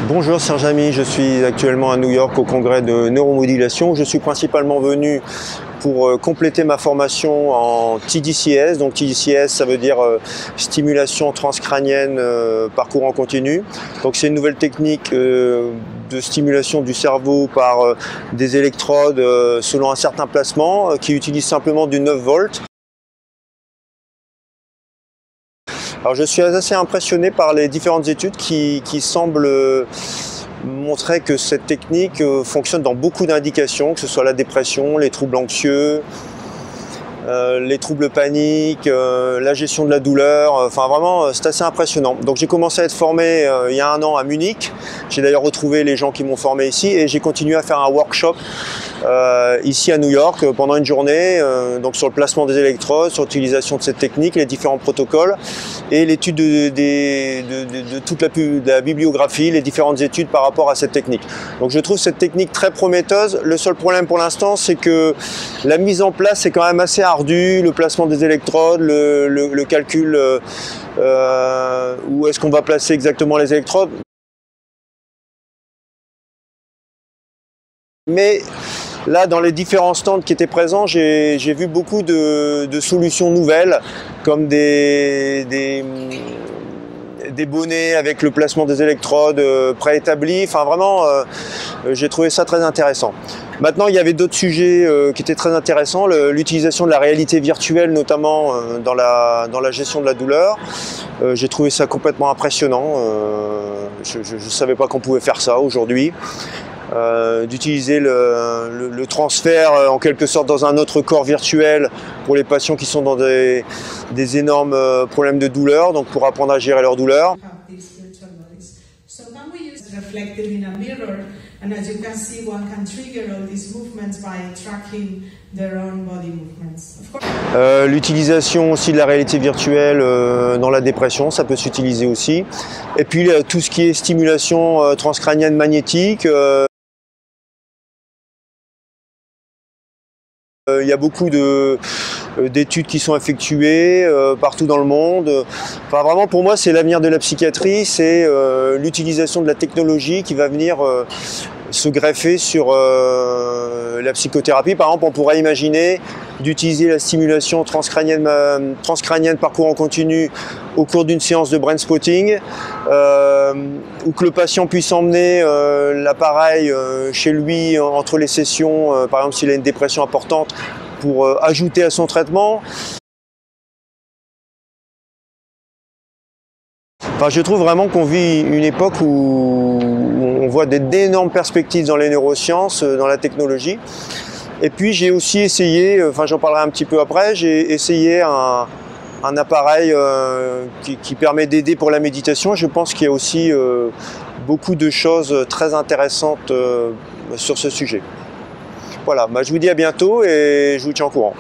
Bonjour Serge Ami, je suis actuellement à New York au congrès de neuromodulation. Je suis principalement venu pour compléter ma formation en TDCS. Donc TDCS, ça veut dire stimulation transcrânienne par courant continu. Donc c'est une nouvelle technique de stimulation du cerveau par des électrodes selon un certain placement qui utilise simplement du 9 volts. Alors je suis assez impressionné par les différentes études qui semblent montrer que cette technique fonctionne dans beaucoup d'indications, que ce soit la dépression, les troubles anxieux, les troubles paniques, la gestion de la douleur, enfin vraiment c'est assez impressionnant. Donc j'ai commencé à être formé il y a 1 an à Munich, j'ai d'ailleurs retrouvé les gens qui m'ont formé ici et j'ai continué à faire un workshop ici à New York pendant une journée, donc sur le placement des électrodes, sur l'utilisation de cette technique, les différents protocoles et l'étude de toute la bibliographie, les différentes études par rapport à cette technique. Donc je trouve cette technique très prometteuse. Le seul problème pour l'instant, c'est que la mise en place est quand même assez ardue, le placement des électrodes, le calcul où est-ce qu'on va placer exactement les électrodes. Mais là, dans les différents stands qui étaient présents, j'ai vu beaucoup de solutions nouvelles, comme des bonnets avec le placement des électrodes préétablis. Enfin, vraiment, j'ai trouvé ça très intéressant. Maintenant, il y avait d'autres sujets qui étaient très intéressants, l'utilisation de la réalité virtuelle, notamment dans la gestion de la douleur. J'ai trouvé ça complètement impressionnant. Je ne savais pas qu'on pouvait faire ça aujourd'hui. D'utiliser le transfert en quelque sorte dans un autre corps virtuel pour les patients qui sont dans des énormes problèmes de douleur, donc pour apprendre à gérer leur douleur. L'utilisation aussi de la réalité virtuelle dans la dépression, ça peut s'utiliser aussi. Et puis tout ce qui est stimulation transcrânienne magnétique. Il y a beaucoup d'études qui sont effectuées partout dans le monde. Enfin, vraiment, pour moi, c'est l'avenir de la psychiatrie, c'est l'utilisation de la technologie qui va venir se greffer sur la psychothérapie. Par exemple, on pourrait imaginer d'utiliser la stimulation transcrânienne par courant continu au cours d'une séance de brain spotting, ou que le patient puisse emmener l'appareil chez lui entre les sessions, par exemple s'il a une dépression importante, pour ajouter à son traitement. Enfin, je trouve vraiment qu'on vit une époque où on voit d'énormes perspectives dans les neurosciences, dans la technologie. Et puis j'ai aussi essayé, enfin j'en parlerai un petit peu après, j'ai essayé un appareil qui permet d'aider pour la méditation. Je pense qu'il y a aussi beaucoup de choses très intéressantes sur ce sujet. Voilà, je vous dis à bientôt et je vous tiens au courant.